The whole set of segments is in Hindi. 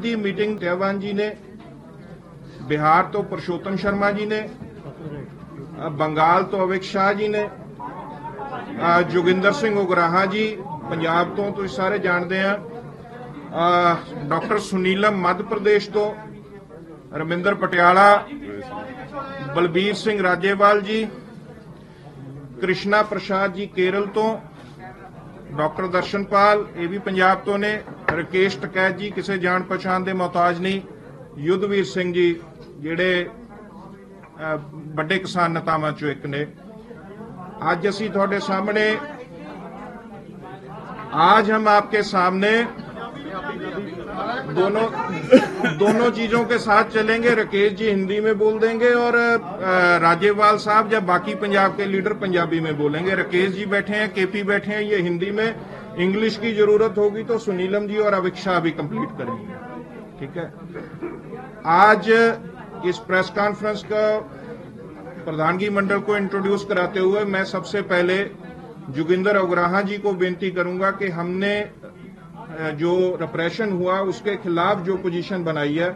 दी मीटिंग जयवान जी ने, बिहार तो पुरुषोत्तम शर्मा जी ने, बंगाल तो अमित शाह जी ने, जोगिंदर सिंह उगराहा जी पंजाब तो तुसीं सारे जानते हैं, डॉक्टर सुनीलम मध्य प्रदेश तो, रमिंदर पटियाला, बलबीर सिंह राजेवाल जी, कृष्णा प्रसाद जी केरल तो, डॉक्टर दर्शनपाल ये भी पंजाब तो ने, राकेश टकैत जी किसी जान पहचान के मोहताज नहीं, युद्धवीर सिंह जी जिहड़े बड़े किसान नेतावां चों एक ने। आज असीं तुहाडे सामने, आज हम आपके सामने दोनों चीजों के साथ चलेंगे। राकेश जी हिंदी में बोल देंगे और राज्यपाल साहब या बाकी पंजाब के लीडर पंजाबी में बोलेंगे। राकेश जी बैठे हैं, केपी बैठे हैं, ये हिंदी में, इंग्लिश की जरूरत होगी तो सुनीलम जी और अमित शाह भी कंप्लीट करेंगे। ठीक है। आज इस प्रेस कॉन्फ्रेंस का प्रधानगी मंडल को इंट्रोड्यूस कराते हुए मैं सबसे पहले जोगिंदर उगराहा जी को बेनती करूंगा कि हमने जो रिप्रेशन हुआ उसके खिलाफ जो पोजीशन बनाई है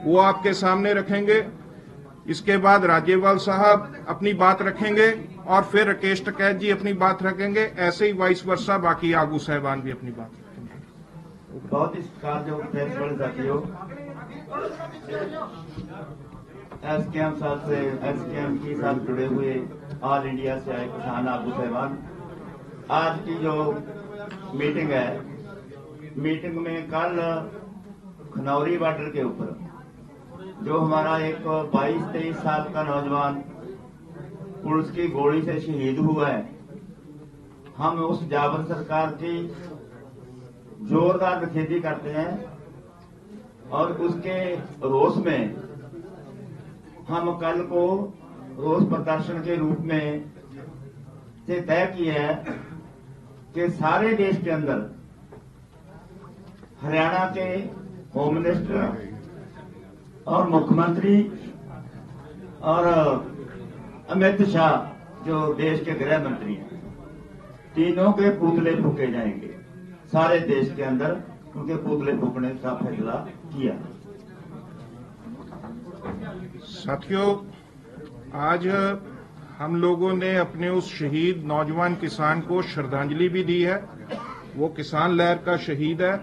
वो आपके सामने रखेंगे। इसके बाद राज्यपाल साहब अपनी बात रखेंगे और फिर राकेश टकैत जी अपनी बात रखेंगे। ऐसे ही वाइस वर्सा बाकी आगू साहबान भी अपनी बात रखेंगे। बहुत ही सत्कारयोग प्रेस वाले साथियों, एसकेएम साथ से एसकेएम के साथ जुड़े हुए ऑल इंडिया से आए किसान आगू साहबान, आज की जो मीटिंग है, मीटिंग में कल खनौरी बॉर्डर के ऊपर जो हमारा एक 22-23 साल का नौजवान पुलिस की गोली से शहीद हुआ है, हम उस जाबर सरकार की जोरदार निखेधी करते हैं और उसके रोष में हम कल को रोष प्रदर्शन के रूप में से तय किया है कि सारे देश के अंदर हरियाणा के होम मिनिस्टर और मुख्यमंत्री और अमित शाह जो देश के गृह मंत्री हैं, तीनों के पुतले फूके जाएंगे सारे देश के अंदर, उनके पुतले फूकने का फैसला किया। साथियों, आज हम लोगों ने अपने उस शहीद नौजवान किसान को श्रद्धांजलि भी दी है। वो किसान लहर का शहीद है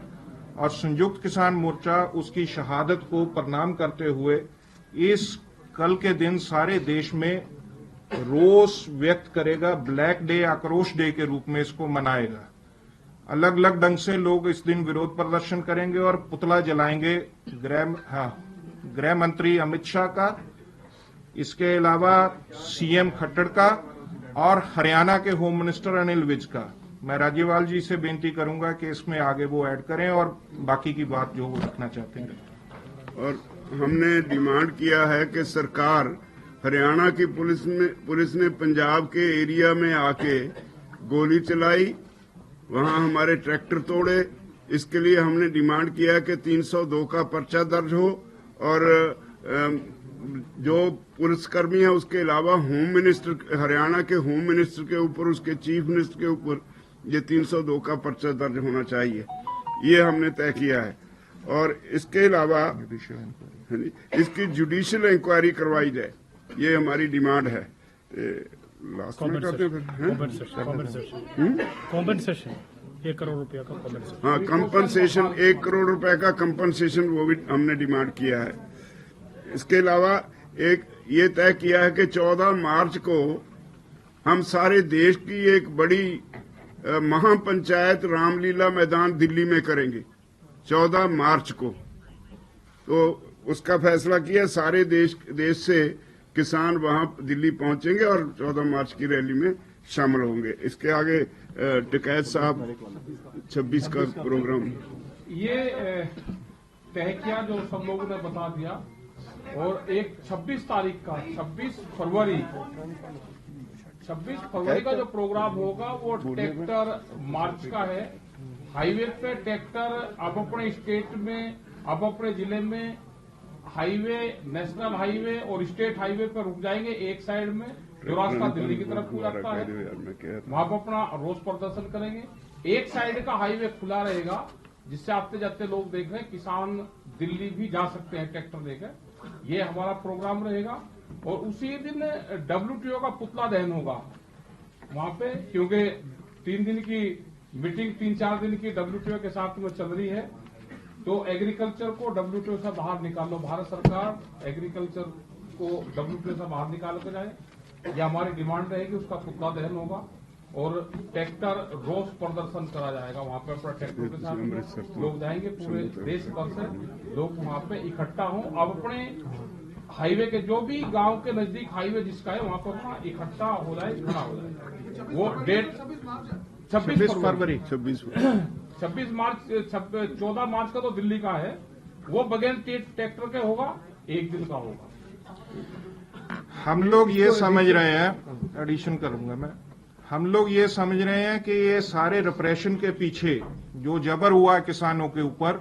और संयुक्त किसान मोर्चा उसकी शहादत को प्रणाम करते हुए इस कल के दिन सारे देश में रोष व्यक्त करेगा। ब्लैक डे, आक्रोश डे के रूप में इसको मनाएगा। अलग अलग ढंग से लोग इस दिन विरोध प्रदर्शन करेंगे और पुतला जलाएंगे गृह मंत्री अमित शाह का, इसके अलावा सीएम खट्टर का और हरियाणा के होम मिनिस्टर अनिल विज का। मैं राज्यपाल जी से बेनती करूंगा कि इसमें आगे वो ऐड करें और बाकी की बात जो वो रखना चाहते हैं। और हमने डिमांड किया है कि सरकार, हरियाणा की पुलिस ने पंजाब के एरिया में आके गोली चलाई, वहां हमारे ट्रैक्टर तोड़े। इसके लिए हमने डिमांड किया कि 302 का पर्चा दर्ज हो और जो पुलिसकर्मी है उसके अलावा होम मिनिस्टर, हरियाणा के होम मिनिस्टर के ऊपर, उसके चीफ मिनिस्टर के ऊपर ये 302 का पर्चा दर्ज होना चाहिए, ये हमने तय किया है। और इसके अलावा इसकी जुडिशियल इंक्वायरी करवाई जाए, ये हमारी डिमांड है। लास्ट में कहते हैं कॉम्पेंसेशन 1 करोड़ रुपया का कॉम्पेंसेशन। हाँ, कंपनसेशन 1 करोड़ रुपए का कंपनसेशन, वो भी हमने डिमांड किया है। इसके अलावा एक ये तय किया है कि 14 मार्च को हम सारे देश की एक बड़ी महापंचायत रामलीला मैदान दिल्ली में करेंगे 14 मार्च को। तो उसका फैसला किया, सारे देश से किसान वहां दिल्ली पहुंचेंगे और 14 मार्च की रैली में शामिल होंगे। इसके आगे टिकैत साहब 26 का प्रोग्राम ये तय किया जो सब लोगों ने बता दिया। और एक 26 तारीख का 26 फरवरी का जो प्रोग्राम होगा वो ट्रैक्टर मार्च का है। हाईवे पे ट्रैक्टर अब अपने स्टेट में, अब अपने जिले में हाईवे, नेशनल हाईवे और स्टेट हाईवे पर रुक जाएंगे एक साइड में, जो रास्ता दिल्ली की तरफ को जाता है, वहां पर अपना रोष प्रदर्शन करेंगे। एक साइड का हाईवे खुला रहेगा जिससे आते जाते लोग देख रहे हैं किसान दिल्ली भी जा सकते हैं ट्रैक्टर लेकर। ये हमारा प्रोग्राम रहेगा। और उसी दिन WTO का पुतला दहन होगा वहां पे, क्योंकि 3 दिन की मीटिंग 3-4 दिन की WTO के साथ में चल रही है। तो एग्रीकल्चर को WTO से बाहर निकालो, भारत सरकार एग्रीकल्चर को WTO से बाहर निकाल कर जाए, यह हमारी डिमांड रहेगी। उसका पुतला दहन होगा और ट्रैक्टर रोष प्रदर्शन करा जाएगा वहां पर। अपना ट्रैक्टर के साथ लोग जाएंगे, पूरे देश भर से लोग वहां पे इकट्ठा हों। अब अपने हाईवे के जो भी गांव के नजदीक हाईवे जिसका है वहां पर अपना इकट्ठा हो जाए, खड़ा हो जाए। वो डेट 26 फरवरी 14 मार्च का तो दिल्ली का है, वो बगैर ट्रैक्टर के होगा, 1 दिन का होगा। हम लोग ये समझ रहे हैं, एडिशन करूंगा मैं, हम लोग ये समझ रहे हैं कि ये सारे रिप्रेशन के पीछे जो जबर हुआ है किसानों के ऊपर,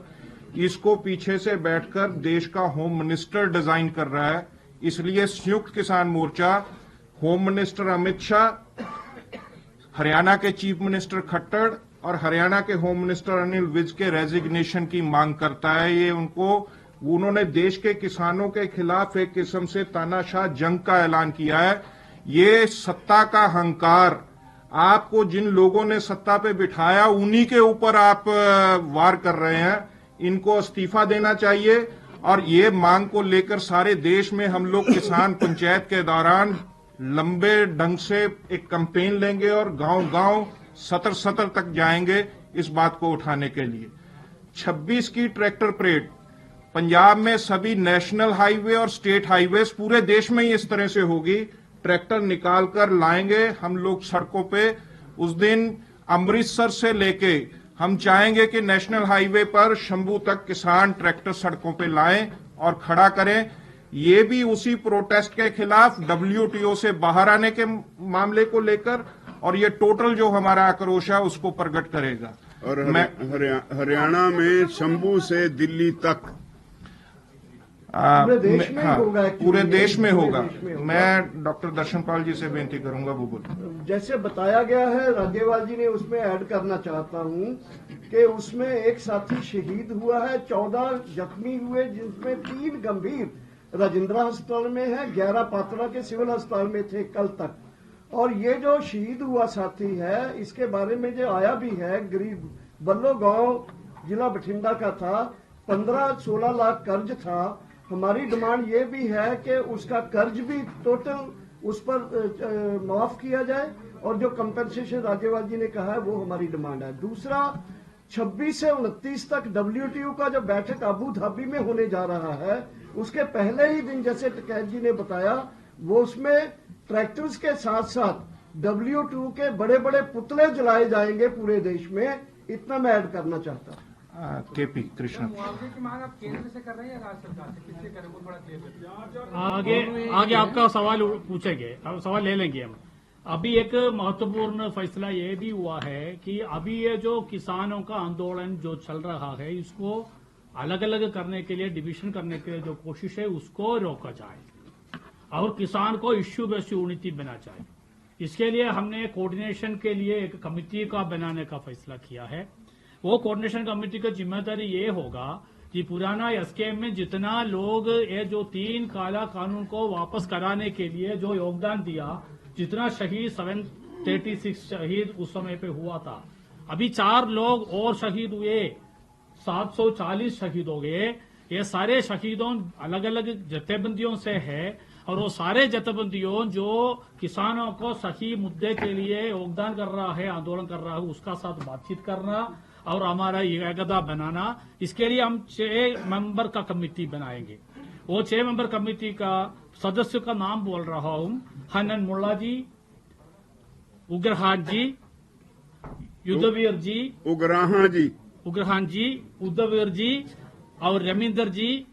इसको पीछे से बैठकर देश का होम मिनिस्टर डिजाइन कर रहा है। इसलिए संयुक्त किसान मोर्चा होम मिनिस्टर अमित शाह, हरियाणा के चीफ मिनिस्टर खट्टर और हरियाणा के होम मिनिस्टर अनिल विज के रेजिग्नेशन की मांग करता है। ये उन्होंने देश के किसानों के खिलाफ एक किस्म से तानाशाह जंग का ऐलान किया है। ये सत्ता का अहंकार, आपको जिन लोगों ने सत्ता पे बिठाया उन्हीं के ऊपर आप वार कर रहे हैं। इनको इस्तीफा देना चाहिए। और ये मांग को लेकर सारे देश में हम लोग किसान पंचायत के दौरान लंबे ढंग से एक कैंपेन लेंगे और गांव-गांव सतर तक जाएंगे इस बात को उठाने के लिए। 26 की ट्रैक्टर परेड पंजाब में सभी नेशनल हाईवे और स्टेट हाईवेज पूरे देश में ही इस तरह से होगी। ट्रैक्टर निकालकर लाएंगे हम लोग सड़कों पे। उस दिन अमृतसर से लेके हम चाहेंगे कि नेशनल हाईवे पर शंभू तक किसान ट्रैक्टर सड़कों पे लाएं और खड़ा करें। ये भी उसी प्रोटेस्ट के खिलाफ WTO से बाहर आने के मामले को लेकर, और ये टोटल जो हमारा आक्रोश है उसको प्रकट करेगा। और हरियाणा में शंभू से दिल्ली तक पूरे देश में होगा। पूरे देश में होगा। मैं डॉक्टर दर्शनपाल जी से बेनती करूंगा वो बोल। जैसे बताया गया है, राज्यपाल जी ने उसमें ऐड करना चाहता हूं कि उसमें एक साथी शहीद हुआ है, 14 जख्मी हुए, जिसमें 3 गंभीर राजेंद्रा अस्पताल में है, 11 पात्रा के सिविल अस्पताल में थे कल तक। और ये जो शहीद हुआ साथी है, इसके बारे में जो आया भी है, गरीब बल्लो गांव जिला बठिंडा का था, 15-16 लाख कर्ज था। हमारी डिमांड ये भी है कि उसका कर्ज भी टोटल उस पर माफ किया जाए, और जो कंपेंसेशन राज्यपाल जी ने कहा है वो हमारी डिमांड है। दूसरा, 26 से 29 तक WTO का जो बैठक अबू धाबी में होने जा रहा है, उसके पहले ही दिन जैसे टिकैत जी ने बताया, वो उसमें ट्रैक्टर्स के साथ साथ WTO के बड़े बड़े पुतले जलाए जाएंगे पूरे देश में। इतना मैं ऐड करना चाहता हूँ। KP कृष्ण, मुआवजे की मांग आप केंद्र से कर रहे हैं या राज्य सरकार से, किससे करें वो थोड़ा क्लियर। आगे आपका सवाल पूछेंगे, अब सवाल ले लेंगे हम। अभी एक महत्वपूर्ण फैसला ये भी हुआ है कि अभी ये जो किसानों का आंदोलन जो चल रहा है, इसको अलग अलग करने के लिए, डिविजन करने के लिए जो कोशिश है उसको रोका जाए और किसान को इश्यू बेस्ड यूनिटी बना जाए। इसके लिए हमने कोऑर्डिनेशन के लिए एक कमेटी का बनाने का फैसला किया है। वो कोऑर्डिनेशन कमेटी का जिम्मेदारी ये होगा कि पुराना SKM में जितना लोग ये जो 3 काला कानून को वापस कराने के लिए जो योगदान दिया, जितना शहीद 736 शहीद उस समय पे हुआ था, अभी 4 लोग और शहीद हुए, 740 शहीद हो गए। ये सारे शहीदों अलग अलग जथेबंदियों से है, और वो सारे जथेबंदियों जो किसानों को सही मुद्दे के लिए योगदान कर रहा है, आंदोलन कर रहा है, उसका साथ बातचीत करना और हमारा एकता बनाना। इसके लिए हम 6 मेंबर का कमेटी बनाएंगे। वो 6 मेंबर कमेटी का सदस्य का नाम बोल रहा हूं: हनन मुल्ला जी, उग्रहान जी, युद्धवीर जी, उग्रहान जी, उद्धवीर जी और रमिंदर जी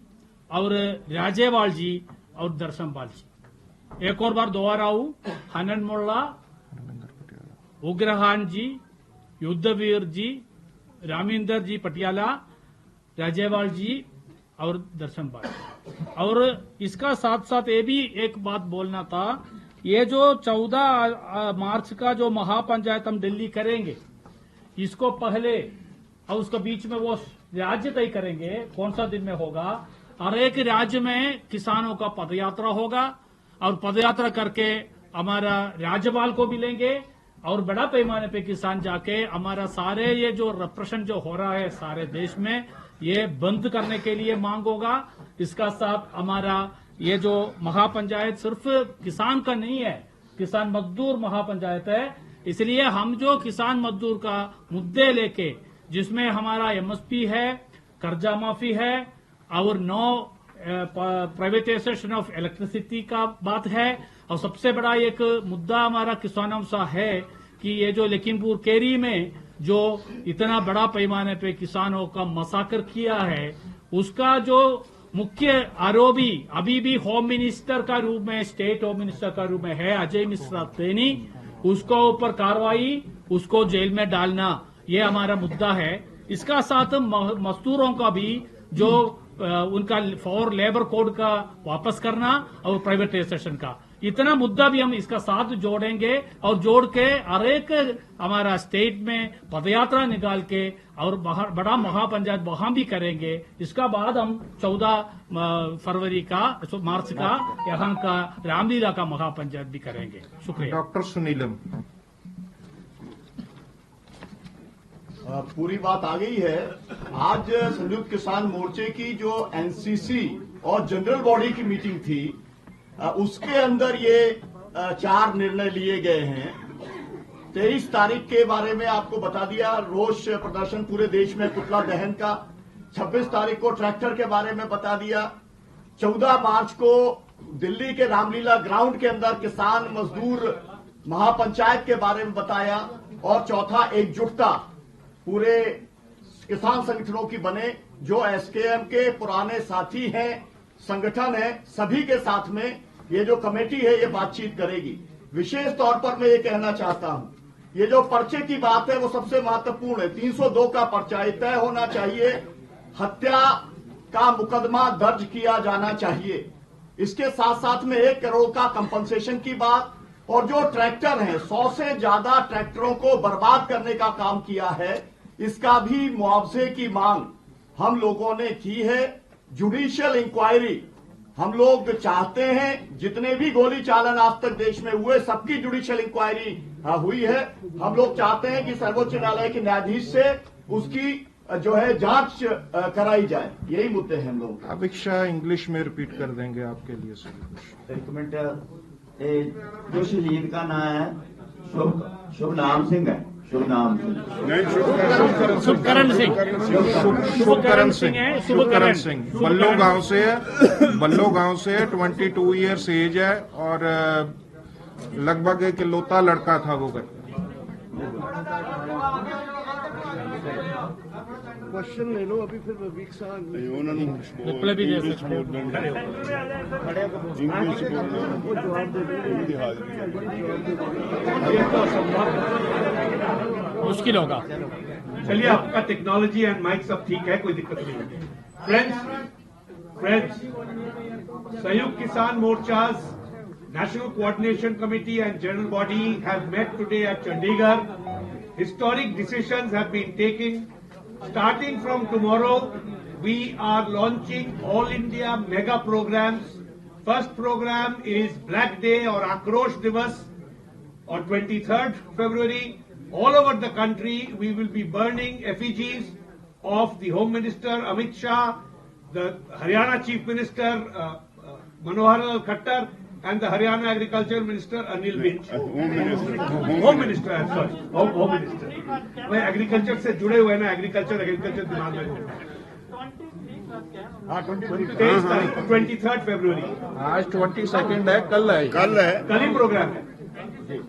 और राजेवाल जी और दर्शनपाल जी। एक और बार दोहराऊं: हनन मुल्ला, उग्रहान जी, युद्धवीर जी, रामिंदर जी पटियाला, राजेवाल जी और दर्शनपाल। और इसका साथ साथ ये भी एक बात बोलना था, ये जो 14 मार्च का जो महापंचायत हम दिल्ली करेंगे, इसको पहले और उसके बीच में वो राज्य तय करेंगे कौन सा दिन में होगा, और एक राज्य में किसानों का पदयात्रा होगा और पदयात्रा करके हमारा राज्यपाल को मिलेंगे और बड़ा पैमाने पे किसान जाके हमारा सारे ये जो रिप्रेशन जो हो रहा है सारे देश में ये बंद करने के लिए मांग होगा। इसका साथ हमारा ये जो महापंचायत सिर्फ किसान का नहीं है, किसान मजदूर महापंचायत है, इसलिए हम जो किसान मजदूर का मुद्दे लेके जिसमें हमारा एमएसपी है, कर्जा माफी है और नो प्राइवेटाइजेशन ऑफ इलेक्ट्रिसिटी का बात है, और सबसे बड़ा एक मुद्दा हमारा किसानों सा है कि ये जो लखीमपुर केरी में जो इतना बड़ा पैमाने पे किसानों का मसाकर किया है उसका जो मुख्य आरोपी अभी भी होम मिनिस्टर का रूप में, स्टेट होम मिनिस्टर का रूप में है अजय मिश्रा तेनी, उसको ऊपर कार्रवाई, उसको जेल में डालना, ये हमारा मुद्दा है। इसका साथ मजदूरों का भी जो उनका फॉर लेबर कोड का वापस करना और प्राइवेटाइजेशन का, इतना मुद्दा भी हम इसका साथ जोड़ेंगे और जोड़ के हर एक हमारा स्टेट में पदयात्रा निकाल के और बड़ा महापंचायत वहां भी करेंगे। इसका बाद हम 14 फरवरी का मार्च का यहाँ का रामलीला का महापंचायत भी करेंगे। शुक्रिया। डॉक्टर सुनीलम। पूरी बात आ गई है। आज संयुक्त किसान मोर्चे की जो एनसीसी और जनरल बॉडी की मीटिंग थी उसके अंदर ये 4 निर्णय लिए गए हैं। 23 तारीख के बारे में आपको बता दिया, रोष प्रदर्शन पूरे देश में, पुतला दहन का। 26 तारीख को ट्रैक्टर के बारे में बता दिया। 14 मार्च को दिल्ली के रामलीला ग्राउंड के अंदर किसान मजदूर महापंचायत के बारे में बताया। और चौथा, एकजुटता पूरे किसान संगठनों की बने, जो एसकेएम के पुराने साथी हैं, संगठन है, सभी के साथ में ये जो कमेटी है ये बातचीत करेगी। विशेष तौर पर मैं ये कहना चाहता हूं, ये जो पर्चे की बात है वो सबसे महत्वपूर्ण है। 302 का पर्चा तय होना चाहिए, हत्या का मुकदमा दर्ज किया जाना चाहिए। इसके साथ साथ में 1 करोड़ का कंपनसेशन की बात, और जो ट्रैक्टर हैं 100 से ज्यादा ट्रैक्टरों को बर्बाद करने का काम किया है, इसका भी मुआवजे की मांग हम लोगों ने की है। जुडिशियल इंक्वायरी हम लोग चाहते हैं, जितने भी गोली चालन आज तक देश में हुए सबकी जुडिशियल इंक्वायरी हुई है। हम लोग चाहते हैं कि सर्वोच्च न्यायालय के न्यायाधीश से उसकी जो है जांच कराई जाए। यही मुद्दे हैं हम लोग। अमित शाह इंग्लिश में रिपीट कर देंगे आपके लिए सर। एक मिनट, जो शहीद का नाम है शुभ नाम सिंह है, शुभ नाम सिंह, शुभकरण सिंह, शुभकरण सिंह, शुभकरण सिंह बल्लो गांव से है। बल्लो गांव से 22 ईयर्स एज है और लगभग एक इकलौता लड़का था वो घर। क्वेश्चन ले लो अभी, फिर वीक रिप्लाई भी दे सकते हैं। वो जवाब दे देंगे। मुश्किल होगा। चलिए, आपका टेक्नोलॉजी एंड माइक सब ठीक है, कोई दिक्कत नहीं है। फ्रेंड्स, संयुक्त किसान मोर्चा's National Coordination Committee and General Body have met today at Chandigarh. Historic decisions have been taken. Starting from tomorrow, we are launching All India mega programs. First program is Black Day or Akrosh Divas on 23rd February. All over the country, we will be burning effigies of the Home Minister Amit Shah, the Haryana Chief Minister Manohar Lal Khattar, and the Haryana Agriculture Minister Anil Vij. Home Minister, I'm sorry. Home Minister. मैं एग्रीकल्चर से जुड़े हुए ना, एग्रीकल्चर दिमाग में घूमता है। 23rd February। आज 22nd है, कल है। कल ही प्रोग्राम है।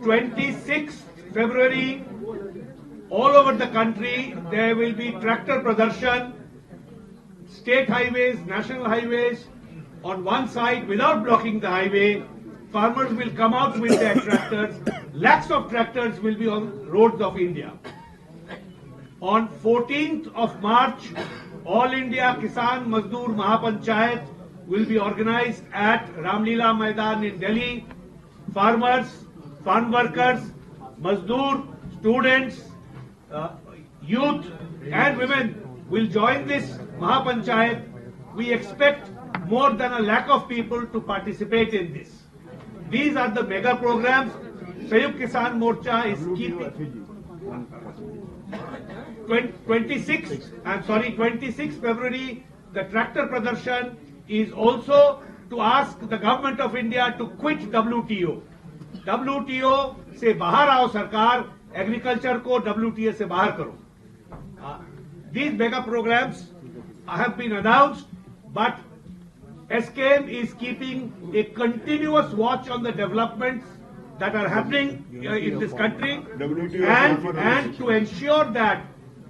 26th February, all over the country there will be tractor pradarshan, state highways, national highways. On one side, without blocking the highway, farmers will come out with their tractors. Lakhs of tractors will be on roads of India. On 14th of March, All India Kisan Mazdoor Mahapanchayat will be organized at Ramlila Maidan in Delhi. Farmers, farm workers, Mazdoor, students, youth and women will join this Mahapanchayat, we expect more than 1 lakh of people to participate in this. These are the mega programs. Sayukt Kisan Morcha is keeping 26 February, the tractor Pradarshan is also to ask the government of India to quit WTO. WTO से बाहर आओ सरकार, एग्रीकल्चर को WTO से बाहर करो. These mega programs have been announced, but SKM is keeping a continuous watch on the developments that are happening in this country, and to ensure that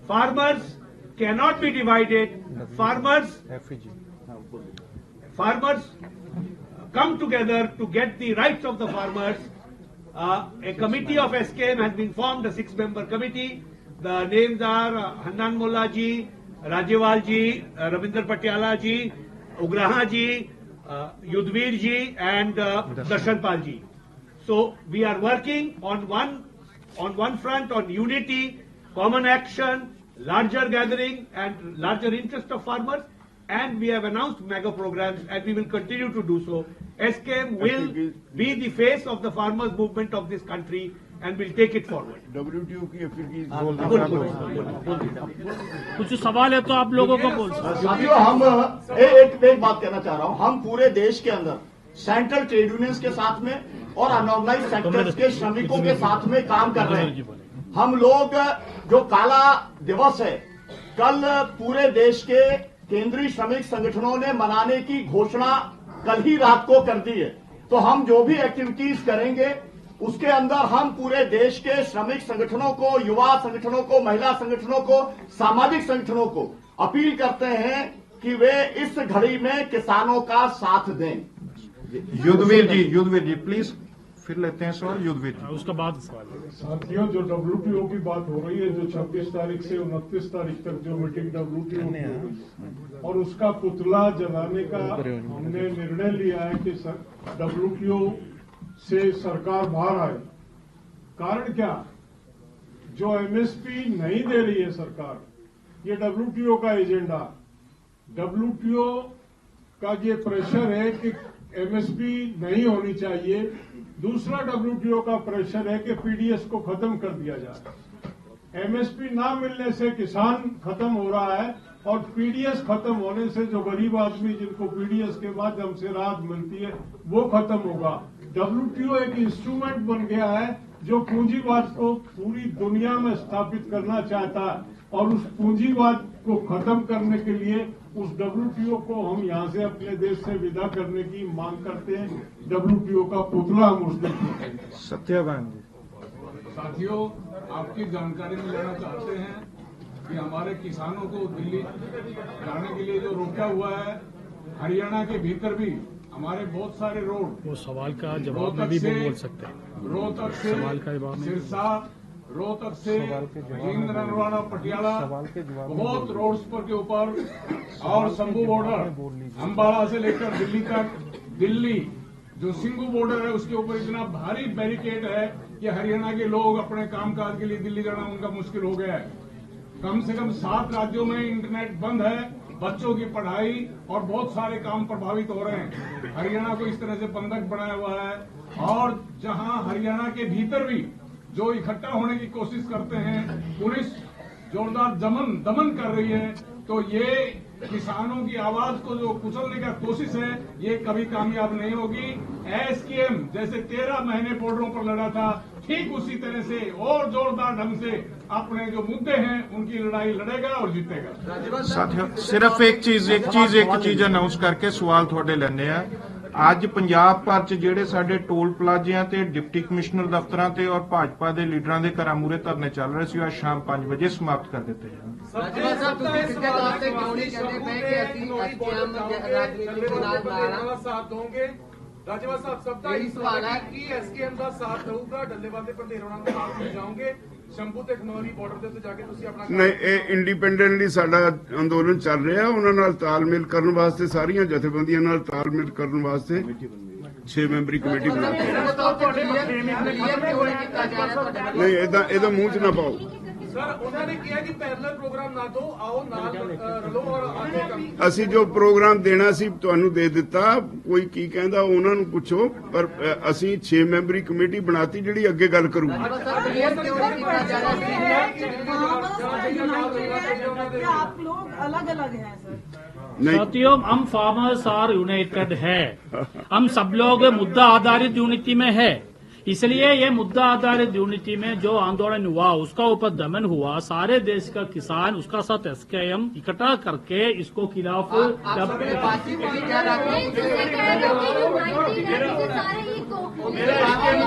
farmers cannot be divided. Farmers come together to get the rights of the farmers. A committee of SKM has been formed, a 6-member committee. The names are Hannan Mullah ji, Rajewal ji, Ravinder Patiala ji, Ugraha ji, Yudhvir ji, and Darshan Pal ji. So we are working on one front on unity, common action, larger gathering, and larger interest of farmers. And we have announced mega programs, and we will continue to do so. SKM will be the face of the farmers' movement of this country, and will take it forward. WTO की अफ्रीकी कुछ सवाल है तो आप लोगों को बोल साथियों, हम एक बात कहना चाह रहा हूं. हम पूरे देश के अंदर सेंट्रल ट्रेड यूनियंस के साथ में और अनऑर्गेनाइज्ड सेक्टर्स के श्रमिकों के साथ में काम कर रहे हैं. हम लोग जो काला दिवस है, कल पूरे देश के केंद्रीय श्रमिक संगठनों ने मनाने की घोषणा कल ही रात को कर दी है. तो हम जो भी एक्टिविटीज करेंगे उसके अंदर हम पूरे देश के श्रमिक संगठनों को, युवा संगठनों को, महिला संगठनों को, सामाजिक संगठनों को अपील करते हैं कि वे इस घड़ी में किसानों का साथ दें. युद्धवीर जी प्लीज, फिर लेते हैं सवाल. युद्धवीर जी, उसका बाद सवाल. साथियों, जो WTO की बात हो रही है, जो 26 तारीख से 29 तारीख तक जो मीटिंग WTO की हो रही है, और उसका पुतला जलाने का हमने निर्णय लिया है कि WTO से सरकार बाहर आए. कारण क्या? जो MSP नहीं दे रही है सरकार, ये WTO का एजेंडा. WTO का ये प्रेशर है कि MSP नहीं होनी चाहिए. दूसरा WTO का प्रेशर है कि PDS को खत्म कर दिया जाए. MSP ना मिलने से किसान खत्म हो रहा है, और PDS खत्म होने से जो गरीब आदमी जिनको PDS के माध्यम से राहत मिलती है वो खत्म होगा. WTO एक इंस्ट्रूमेंट बन गया है जो पूंजीवाद को पूरी दुनिया में स्थापित करना चाहता है, और उस पूंजीवाद को खत्म करने के लिए उस WTO को हम यहाँ से अपने देश से विदा करने की मांग करते हैं. WTO का पुतला हम उस दिन. सत्यवान जी, साथियों, आपकी जानकारी में लेना चाहते हैं कि हमारे किसानों को दिल्ली जाने के लिए जो रोका हुआ है, हरियाणा के भीतर भी हमारे बहुत सारे रोड, वो सवाल का जवाब में भी बोल सकते हैं. रोहतक से सिरसा, रोहतक से नरवाड़ा, पटियाला, बहुत रोड्स पर के ऊपर, और शंभू बॉर्डर अंबाला से लेकर दिल्ली तक. दिल्ली जो सिंघू बॉर्डर है उसके ऊपर इतना भारी बैरिकेड है कि हरियाणा के लोग अपने कामकाज के लिए दिल्ली जाना उनका मुश्किल हो गया है. कम से कम 7 राज्यों में इंटरनेट बंद है, बच्चों की पढ़ाई और बहुत सारे काम प्रभावित हो रहे हैं. हरियाणा को इस तरह से बंधक बनाया हुआ है, और जहां हरियाणा के भीतर भी जो इकट्ठा होने की कोशिश करते हैं, पुलिस जोरदार दमन कर रही है. तो ये किसानों की आवाज को जो कुचलने का कोशिश है, ये कभी कामयाब नहीं होगी. SKM जैसे 13 महीने बॉर्डरों पर लड़ा था, ठीक उसी तरह से और जोरदार ढंग से अपने जो मुद्दे हैं उनकी लड़ाई लड़ेगा और जीतेगा. साथियों, सिर्फ एक चीज अनाउंस करके सवाल थोड़े लेने हैं. ਅੱਜ ਪੰਜਾਬ ਭਰ ਚ ਜਿਹੜੇ ਸਾਡੇ ਟੋਲ ਪਲਾਜ਼ਿਆਂ ਤੇ ਡਿਪਟੀ ਕਮਿਸ਼ਨਰ ਦਫ਼ਤਰਾਂ ਤੇ ਔਰ ਭਾਜਪਾ ਦੇ ਲੀਡਰਾਂ ਦੇ ਘਰਾਂ ਮੂਹਰੇ ਧਰਨੇ ਚੱਲ ਰਹੇ ਸੀ, ਉਹ ਅੱਜ ਸ਼ਾਮ 5 ਵਜੇ ਸਮਾਪਤ ਕਰ ਦਿੱਤੇ ਜਾਣ. ਰਾਜੇਵਾਲ ਸਾਹਿਬ, ਸਭ ਦਾ ਇਹ ਸਵਾਲ ਹੈ ਕਿ SKM ਦਾ ਸਾਥ ਦਊਗਾ, ਡੱਲੇਵਾਲ ਦੇ ਪੰਧੇਰੋਂ ਨਾਲ ਨਾਲ ਜਾਓਗੇ, ਸ਼ੰਭੂ ਤੇ ਖਨੌਰੀ ਬਾਰਡਰ ਦੇ ਉੱਤੇ ਜਾ ਕੇ ਤੁਸੀਂ ਆਪਣਾ ਨਹੀਂ, ਇਹ ਇੰਡੀਪੈਂਡੈਂਟਲੀ ਸਾਡਾ ਅੰਦੋਲਨ ਚੱਲ ਰਿਹਾ. ਉਹਨਾਂ ਨਾਲ ਤਾਲਮੇਲ ਕਰਨ ਵਾਸਤੇ, ਸਾਰੀਆਂ ਜਥੇਬੰਦੀਆਂ ਨਾਲ ਤਾਲਮੇਲ ਕਰਨ ਵਾਸਤੇ 6 ਮੈਂਬਰੀ ਕਮੇਟੀ ਬਣਾਈ. ਨਹੀਂ, ਇਹਦਾ ਮੂੰਹ 'ਚ ਨਾ ਪਾਓ. सर उन्होंने किया कि पैरेलल प्रोग्राम ना दो, आओ नाल रलो और आगे काम। ਅਸੀਂ ਜੋ ਪ੍ਰੋਗਰਾਮ ਦੇਣਾ ਸੀ ਤੁਹਾਨੂੰ ਦੇ ਦਿੱਤਾ। ਕੋਈ ਕੀ ਕਹਿੰਦਾ ਉਹਨਾਂ ਨੂੰ ਪੁੱਛੋ, ਪਰ ਅਸੀਂ 6 ਮੈਂਬਰੀ ਕਮੇਟੀ ਬਣਾਤੀ ਜਿਹੜੀ ਅੱਗੇ ਗੱਲ ਕਰੂਗੀ। आप लोग अलग अलग हैं सर। नहीं, साथियों, हम फार्मर्स आर यूनाइटेड है। हम सब लोग मुद्दा आधारित यूनिटी में है। इसलिए ये मुद्दा आधारित यूनिटी में जो आंदोलन हुआ, उसका ऊपर दमन हुआ, सारे देश का किसान उसका साथ एसकेएम इकट्ठा करके इसको खिलाफ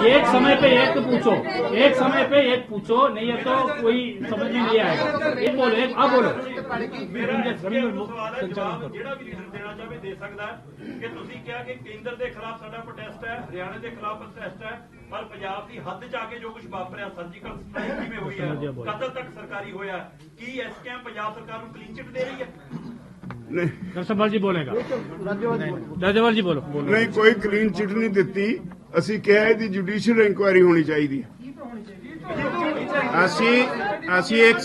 एक समय पे एक पूछो, एक समय पे एक पूछो, नहीं है तो कोई समझ में नहीं आएगा। एक बोलो, एक आप बोलो। ਜਿਹੜਾ ਵੀ ਲੀਡਰ ਦੇਣਾ ਚਾਹੇ ਦੇ ਸਕਦਾ ਹੈ ਕਿ ਤੁਸੀਂ ਕਿਹਾ ਕਿ ਕੇਂਦਰ ਦੇ ਖਿਲਾਫ ਸਾਡਾ ਪ੍ਰੋਟੈਸਟ ਹੈ, ਹਰਿਆਣਾ ਦੇ ਖਿਲਾਫ ਪ੍ਰੋਟੈਸਟ ਹੈ, ਪਰ ਪੰਜਾਬ ਦੀ ਹੱਦ ਚ ਆ ਕੇ ਜੋ ਕੁਝ ਵਾਪਰਿਆ, ਸਰਜੀਕਲ ਸਟ੍ਰਾਈਕ ਕਿਵੇਂ ਹੋਈ ਹੈ, ਕਤਲ ਤੱਕ ਸਰਕਾਰੀ ਹੋਇਆ, ਕੀ ਐਸਕੇਐਮ ਪੰਜਾਬ ਸਰਕਾਰ ਨੂੰ ਕਲੀਨ ਚਿੱਟ ਦੇ ਰਹੀ ਹੈ? कृष्णपाल जी बोलेगा। राज्यपाल जी बोलो। ਨਹੀਂ ਕੋਈ ਕਲੀਨ ਚਿੱਟ ਨਹੀਂ ਦਿੱਤੀ। ਅਸੀਂ ਕਿਹਾ ਇਹਦੀ ਜੁਡੀਸ਼ੀਅਲ ਇਨਕੁਆਇਰੀ ਹੋਣੀ ਚਾਹੀਦੀ ਹੈ। ਅਸੀਂ ਇੱਕ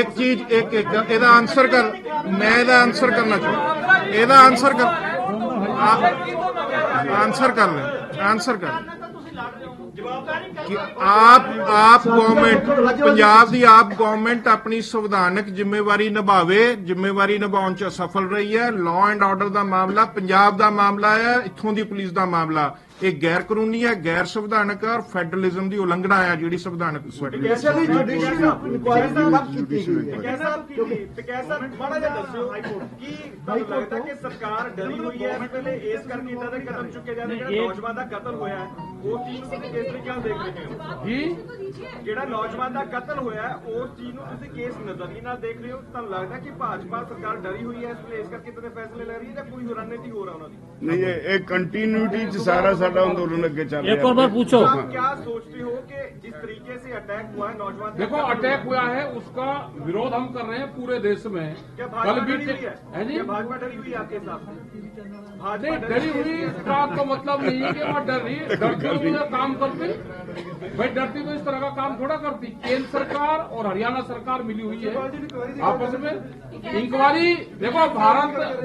ਚੀਜ਼ ਇਹਦਾ ਆਨਸਰ ਕਰ, ਮੈਂ ਇਹਦਾ ਆਨਸਰ ਕਰਨਾ ਚਾਹੁੰਦਾ। ਇਹਦਾ ਆਨਸਰ ਕਰ ਕਿ ਆਪ ਗਵਰਨਮੈਂਟ, ਪੰਜਾਬ ਦੀ ਆਪ ਗਵਰਨਮੈਂਟ ਆਪਣੀ ਸੰਵਿਧਾਨਕ ਜ਼ਿੰਮੇਵਾਰੀ ਨਿਭਾਵੇ। ਜ਼ਿੰਮੇਵਾਰੀ ਨਿਭਾਉਣ ਚ ਸਫਲ ਰਹੀ ਹੈ। ਲਾਅ ਐਂਡ ਆਰਡਰ ਦਾ ਮਾਮਲਾ ਪੰਜਾਬ ਦਾ ਮਾਮਲਾ ਹੈ, ਇੱਥੋਂ ਦੀ ਪੁਲਿਸ ਦਾ ਮਾਮਲਾ। ਇਹ ਗੈਰ ਕਾਨੂੰਨੀ ਹੈ, ਗੈਰ ਸੰਵਿਧਾਨਕ ਹੈ ਔਰ ਫੈਡਰਲਿਜ਼ਮ ਦੀ ਉਲੰਘਣਾ ਹੈ ਜਿਹੜੀ ਸੰਵਿਧਾਨਕ ਸਰਕਾਰ ਡਰੀ ਹੋਈ ਹੈ ਇਸ ਵੇਲੇ, ਇਸ ਕਰਕੇ ਇਦਾਂ ਦੇ ਕਦਮ ਚੁੱਕੇ ਜਾ ਰਹੇ। ਜਿਹੜਾ ਨੌਜਵਾਨ ਦਾ ਕਤਲ ਹੋਇਆ ਉਸ ਚੀਜ਼ ਨੂੰ ਤੁਸੀਂ ਕਿਸ ਤਰੀਕੇ ਨਾਲ ਦੇਖ ਰਹੇ ਹੋ? ਜਿਹੜਾ ਨੌਜਵਾਨ ਦਾ ਕਤਲ ਹੋਇਆ ਉਸ ਚੀਜ਼ ਨੂੰ ਤੁਸੀਂ ਕਿਸ ਨਜ਼ਰੀਏ ਨਾਲ ਦੇਖ ਰਹੇ ਹੋ? ਤੁਹਾਨੂੰ ਲੱਗਦਾ ਕਿ ਭਾਜਪਾ ਸਰਕਾਰ ਡਰੀ ਹੋਈ ਹੈ ਇਸ ਵੇਲੇ, ਇਸ ਕਰਕੇ ਇਦਾਂ ਦੇ ਫੈਸਲੇ ਲੈ ਰਹੀ ਹੈ ਜਾਂ ਕੋਈ ਰਣਨੀਤੀ ਹੋਰ ਹੈ ਉਹਨਾਂ ਦੀ? नहीं, ये कंटिन्यूटी च सारा साडा आंदोलन अगे चल रहा है। एक और बार पूछो। आप क्या सोचते हो कि जिस तरीके से अटैक हुआ है नौजवान, देखो अटैक हुआ है उसका विरोध हम कर रहे हैं पूरे देश में। क्या कल भाजपा भी डरी हुई है? क्या भाजपा डरी हुई है आपके साथ? भाजपा डरी हुई का तो मतलब नहीं है कि वह डरती हुई काम करती। भाई डरती हुई इस तरह का काम थोड़ा करती। केंद्र सरकार और हरियाणा सरकार मिली हुई है आपस में। इंक्वायरी देखो,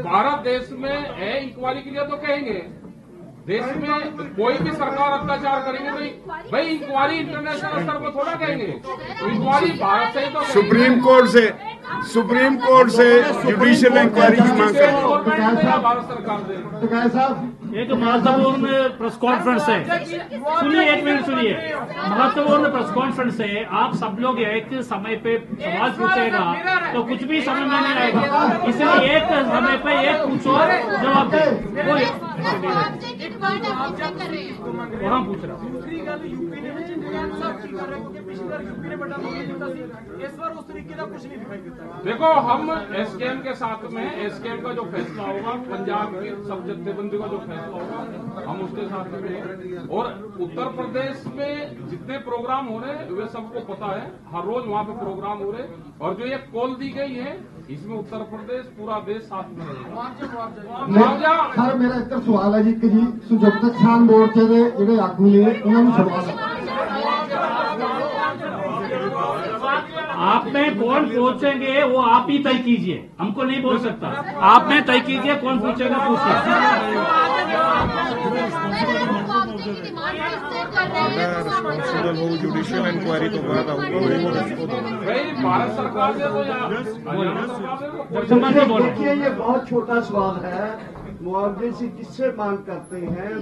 भारत देश में है, इंक्वायरी के लिए तो कहेंगे। देश में कोई भी सरकार अत्याचार करेंगे भाई इंक्वायरी इंटरनेशनल स्तर पर थोड़ा कहेंगे। इंक्वायरी भारत से तो सुप्रीम कोर्ट से जुडिशियल इंक्वायरी की मांग कर भारत सरकार से। एक महत्वपूर्ण प्रेस कॉन्फ्रेंस है, सुनिए, एक मिनट सुनिए। महत्वपूर्ण प्रेस कॉन्फ्रेंस है, आप सब लोग एक समय पे सवाल पूछेगा तो कुछ भी समझ में नहीं आएगा। इसलिए एक समय पे एक पूछो, जवाब दो। वहाँ पूछ रहा हूँ। देखो हम एसकेएम के साथ में, एसकेएम का जो फैसला होगा, पंजाब की सब जत्थेबंदी का जो फैसला होगा, हम उसके साथ में हैं। और उत्तर प्रदेश में जितने प्रोग्राम हो रहे हैं वे सबको पता है, हर रोज वहाँ पे प्रोग्राम हो रहे हैं। और जो ये कॉल दी गई है इसमें उत्तर प्रदेश पूरा देश साथ में रहेगा। सर मेरा एक सवाल है जी कि जी संयुक्त किसान मोर्चे के ਜਿਹੜੇ ਆਗੂ ਨੇ ਉਹਨਾਂ ਨੂੰ ਸਵਾਲ ਹੈ। आप में कौन पूछेंगे वो आप ही तय कीजिए, हमको नहीं बोल सकता। आप में तय कीजिए कौन पूछेगा, पूछिए। जुडिशियल इंक्वायरी तो बाद भारत सरकार से तो देखिए ये बहुत छोटा सवाल है। मुआवजे से किससे मांग करते हैं,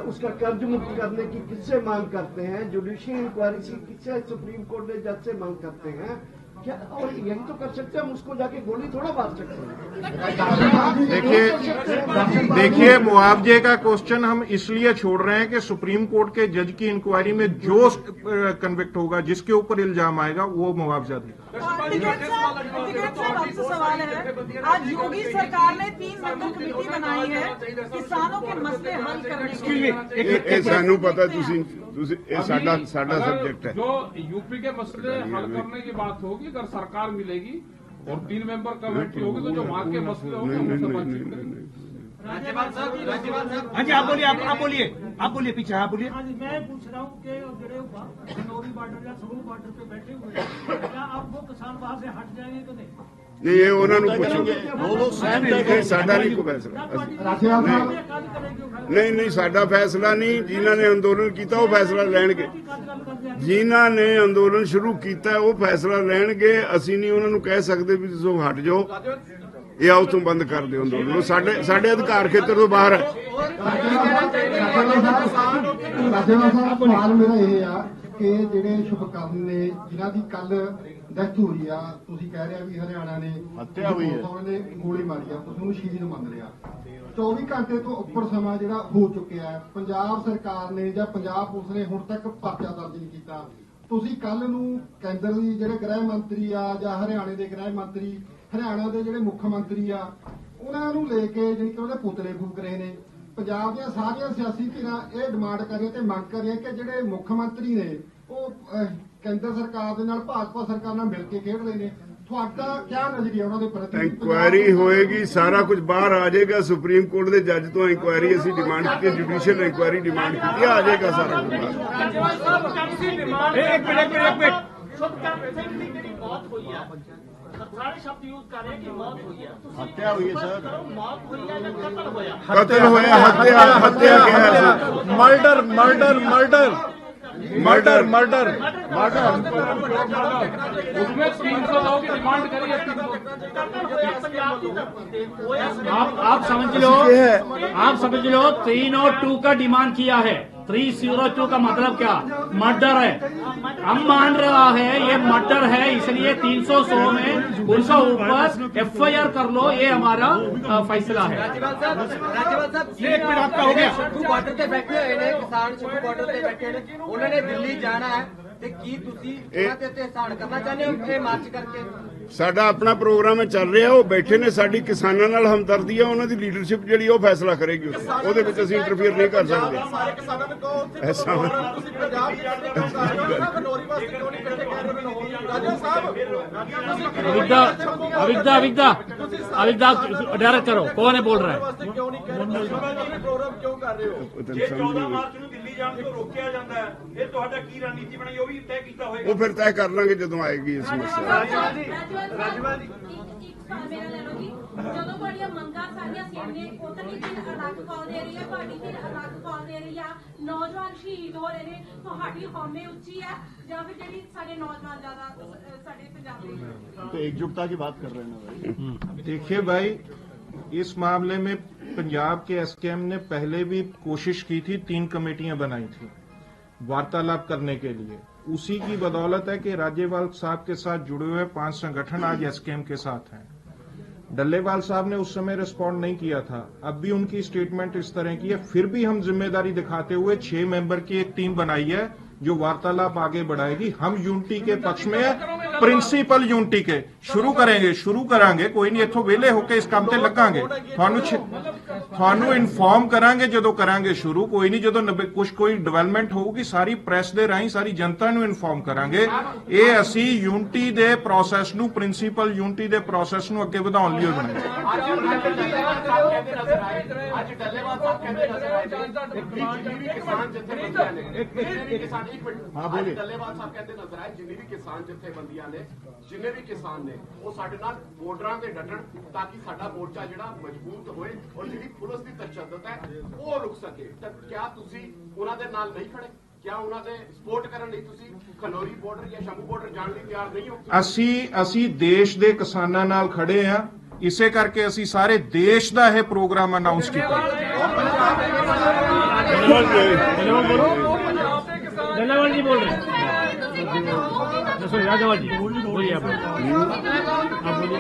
उसका कर्ज मुक्त करने की किससे मांग करते हैं, जुडिशियल इंक्वायरी से किससे, सुप्रीम कोर्ट ने जज से मांग करते हैं क्या? और यही तो कर सकते हैं, हम उसको जाके गोली थोड़ा मार सकते हैं। देखिए मुआवजे का क्वेश्चन हम इसलिए छोड़ रहे हैं कि सुप्रीम कोर्ट के जज की इंक्वायरी में जो कन्विक्ट होगा, जिसके ऊपर इल्जाम आएगा, वो मुआवजा देगा। सवाल है, आज योगी सरकार ने 3 मेंबर कमेटी बनाई है किसानों के मसले हल करने के। सानू पता साडा सब्जेक्ट है। जो यूपी के मसले हल करने की बात होगी, अगर सरकार मिलेगी और 3 मेंबर कमेटी होगी तो जो वहाँ के मसले होंगे उनसे बातचीत करेंगे। हाँ जी, आप बोलिए। आप बोलिए पीछे, आप बोलिए। हाँ जी, मैं पूछ रहा हूँ कि जो खनौरी बॉर्डर या संगरूर बॉर्डर पे बैठे हुए हैं, क्या अब वो किसान वहाँ से हट जाएंगे कि नहीं? नहीं, ये उन्होंने पूछो, साडा नहीं कोई फैसला, नहीं साडा फैसला नहीं। जिन्हों ने अंदोलन किया वो फैसला लैणगे, जिन्हों ने अंदोलन शुरू किया वो फैसला लैणगे। असीं नहीं उन्होंने कह सकते भी तुसीं हट जाओ या उस तो बंद कर दो अंदोलन, साडे अधिकार खेतर तो बाहर है। सवाल मेरा ये आ कि ਜਿਹੜੇ ਸ਼ੁਭਕਰਨ ਨੇ ਜਿਨ੍ਹਾਂ ਦੀ ਕੱਲ ਡੈਥ ਹੋਈ ਆ, ਤੁਸੀਂ ਕਹਿ ਰਹੇ ਆ ਵੀ ਹਰਿਆਣਾ ਨੇ ਹੱਤਿਆ ਹੋਈ ਹੈ, ਉਹਨਾਂ ਨੇ ਗੋਲੀ ਮਾਰੀ ਆ, ਤੁਸੀਂ ਉਹਨੂੰ ਸ਼ਹੀਦ ਮੰਨ ਲਿਆ। 24 ਘੰਟੇ ਤੋਂ ਉੱਪਰ ਸਮਾਂ ਜਿਹੜਾ ਹੋ ਚੁੱਕਿਆ ਹੈ, ਪੰਜਾਬ ਸਰਕਾਰ ਨੇ ਜਾਂ ਪੰਜਾਬ ਪੁਲਿਸ ਨੇ ਹੁਣ ਤੱਕ ਪਰਚਾ ਦਰਜ ਨਹੀਂ ਕੀਤਾ। ਤੁਸੀਂ ਕੱਲ ਨੂੰ ਕੇਂਦਰ ਦੀ ਜਿਹੜੇ ਗ੍ਰਹਿ ਮੰਤਰੀ ਆ ਜਾਂ ਹਰਿਆਣੇ ਦੇ ਗ੍ਰਹਿ ਮੰਤਰੀ, ਹਰਿਆਣਾ ਦੇ ਜਿਹੜੇ ਮੁੱਖ ਮੰਤਰੀ ਆ, ਉਹਨਾਂ ਨੂੰ ਲੈ ਕੇ ਜਿਹੜੀ ਕਿ ਉਹਦੇ ਪੁਤਲੇ ਫੂਕ ਰਹੇ ਨੇ। ਪੰਜਾਬ ਦੀਆਂ ਸਾਰੀਆਂ ਸਿਆਸੀ ਧਿਰਾਂ ਇਹ ਡਿਮਾਂਡ ਕਰ ਰਹੀਆਂ ਤੇ ਮੰਗ ਕਰ ਰਹੀਆਂ ਕਿ ਜਿਹੜੇ ਮੁੱਖ ਮੰਤਰੀ ਨੇ ਉਹ ਕੇਂਦਰ ਸਰਕਾਰ ਦੇ ਨਾਲ, ਭਾਜਪਾ ਸਰਕਾਰ ਨਾਲ ਮਿਲ ਕੇ ਖੇਡ ਰਹੇ ਨੇ। ਤੁਹਾਡਾ ਕੀ ਨਜ਼ਰੀਆ ਉਹਨਾਂ ਦੇ ਪ੍ਰਤੀ? ਇਨਕੁਆਇਰੀ ਹੋਏਗੀ, ਸਾਰਾ ਕੁਝ ਬਾਹਰ ਆ ਜਾਏਗਾ। ਸੁਪਰੀਮ ਕੋਰਟ ਦੇ ਜੱਜ ਤੋਂ ਇਨਕੁਆਇਰੀ ਅਸੀਂ ਡਿਮਾਂਡ ਕੀਤੀ, ਜੁਡੀਸ਼ੀਅਲ ਇਨਕੁਆਇਰੀ ਡਿਮਾਂਡ ਕੀਤੀ, ਆ ਜਾਏਗਾ ਸਾਰਾ ਕੁਝ ਬਾਹਰ। पुराने शब्द यूज कर रहे हैं कि मौत हुई है, हत्या हुई है सर, मौत हुई है या कत्ल हुआ? कत्ल होया, हत्या क्या है? Murder murder murder murder murder उसमें 300 लोगों की डिमांड करी है। आप समझ लो 302 का डिमांड किया है। 302 का मतलब क्या? मर्डर है। हम मान रहा है ये मर्डर है, इसलिए 300 में उनका ऊपर FIR कर लो, ये हमारा फैसला है। राज्यपाल साहब एक मिनट आपका हो गया। शंभू बॉर्डर से बैठे हुए ने किसान, शंभू बॉर्डर से बैठे ने, उन्होंने दिल्ली जाना है ਤੇ ਕੀ ਤੁਸੀਂ ਉਹਨਾਂ ਤੇ ਧਿਆਨ ਕਰਨਾ ਚਾਹੁੰਦੇ ਹੋ ਇਹ ਮਾਰਚ ਕਰਕੇ? ਸਾਡਾ ਆਪਣਾ ਪ੍ਰੋਗਰਾਮ ਚੱਲ ਰਿਹਾ, ਉਹ ਬੈਠੇ ਨੇ, ਸਾਡੀ ਕਿਸਾਨਾਂ ਨਾਲ ਹਮਦਰਦੀ ਆ, ਉਹਨਾਂ ਦੀ ਲੀਡਰਸ਼ਿਪ ਜਿਹੜੀ ਉਹ ਫੈਸਲਾ ਕਰੇਗੀ, ਉਹਦੇ ਵਿੱਚ ਅਸੀਂ ਇੰਟਰਫੀਅਰ ਨਹੀਂ ਕਰ ਸਕਦੇ। ਸਾਰੇ ਕਿਸਾਨਾਂ ਨੂੰ ਕਹੋ ਐਸਾ ਤੁਸੀਂ ਪੰਜਾਬ ਦੇ ਖਨੌਰੀ ਵਾਸਤੇ ਕਿਉਂ ਨਹੀਂ ਇਕੱਠੇ ਕਰ ਰਹੇ ਹੋ? ਰਾਜਾ ਸਾਹਿਬ अविदा डायरेक्ट करो, कौन है बोल रहा है? ਕਿਉਂ ਨਹੀਂ ਕਰ ਰਹੇ? ਪ੍ਰੋਗਰਾਮ ਕਿਉਂ ਕਰ ਰਹੇ ਹੋ? ਜੇ 14 ਮਾਰਚ ਨੂੰ ਦਿੱਲੀ ਜਾਣ ਤੋਂ ਰੋਕਿਆ ਜਾਂਦਾ ਹੈ, ਇਹ ਤੁਹਾਡਾ ਕੀ ਰਣਨੀਤੀ ਬਣਾਈ, ਉਹ ਵੀ ਤੈਅ ਕੀਤਾ ਹੋਏਗਾ? ਉਹ ਫਿਰ ਤੈਅ ਕਰ ਲਾਂਗੇ ਜਦੋਂ ਆਏਗੀ ਇਹ ਸਮੱਸਿਆ। ਰਾਜਵਾਲ ਜੀ ਮੇਰਾ ਲੈ ਲਓ ਜੀ, ਜਦੋਂ ਤੁਹਾਡੀਆਂ ਮੰਗਾਂ ਸਾਰੀਆਂ ਸਾਹਮਣੇ, ਉਤਨੀ ਦਿਨ ਅਲੱਗ ਕਾਲ ਦੇ ਰਹੀ ਹੈ, ਤੁਹਾਡੀ ਦਿਨ ਅਲੱਗ ਕਾਲ ਦੇ ਰਹੀ ਆ, ਨੌਜਵਾਨ ਸ਼ਹੀਦ ਹੋ ਰਹੇ ਨੇ, ਤੁਹਾਡੀ ਹਉਮੈ ਉੱਚੀ ਹੈ ਜਾਂ ਫਿਰ ਜਿਹੜੀ ਸਾਡੇ ਨੌਜਵਾਨ ਜ਼ਿਆਦਾ ਸਾਡੇ ਪੰਜਾਬੀ तो एकजुटता की बात कर रहे हैं ना भाई। देखिए भाई, इस मामले में पंजाब के SKM ने पहले भी कोशिश की थी, 3 कमेटियां बनाई थी वार्तालाप करने के लिए। उसी की बदौलत है कि राज्यपाल साहब के साथ जुड़े हुए 5 संगठन आज SKM के साथ हैं। डल्लेवाल साहब ने उस समय रिस्पॉन्ड नहीं किया था, अब भी उनकी स्टेटमेंट इस तरह की है। फिर भी हम जिम्मेदारी दिखाते हुए 6 मेंबर की एक टीम बनाई है जो वार्तालाप आगे बढ़ाएगी। हम यूनिटी के पक्ष में है, प्रिंसिपल यूनिटी के शुरू करांगे, कोई नहीं इथों वेले होके इस काम ते लगांगे, थानू इन्फॉर्म करांगे जदों करांगे शुरू। कोई नहीं, जदों कुछ कोई डेवलपमेंट होगी सारी प्रेस दे राहीं सारी जनता नू इन्फॉर्म करांगे। ये असी यूनिटी दे प्रोसैस नू, प्रिंसिपल यूनिटी दे प्रोसैस नू अगे वधाउण लई बनाया। हाँ बोलिए। डल्लेवाल साहब कहते नजर आए जिन्हें भी किसान जथेबंदियां ने, जिन्हें भी किसान ने, वो साडे नाल बॉर्डरां ते डटण ताकि साडा मोर्चा जिहड़ा मजबूत होए और जिहड़ी पुलिस दी तशद्दद है वो रुक सके। तां क्या तुसीं उन्हां दे नाल नहीं खड़े? क्या उन्हां दे सपोर्ट करन लई तुसीं खनौरी बॉर्डर या शंभू बॉर्डर जाण लई तैयार नहीं हो? ਅਸੀਂ ਦੇਸ਼ ਦੇ ਕਿਸਾਨਾਂ ਨਾਲ ਖੜੇ ਆ, ਇਸੇ ਕਰਕੇ ਅਸੀਂ ਸਾਰੇ ਦੇਸ਼ ਦਾ ਇਹ ਪ੍ਰੋਗਰਾਮ ਅਨਾਉਂਸ ਕੀਤਾ। डल्लेवाल जी बोल रहे हैं। राजवाल जी बोलिए आप बोलिए।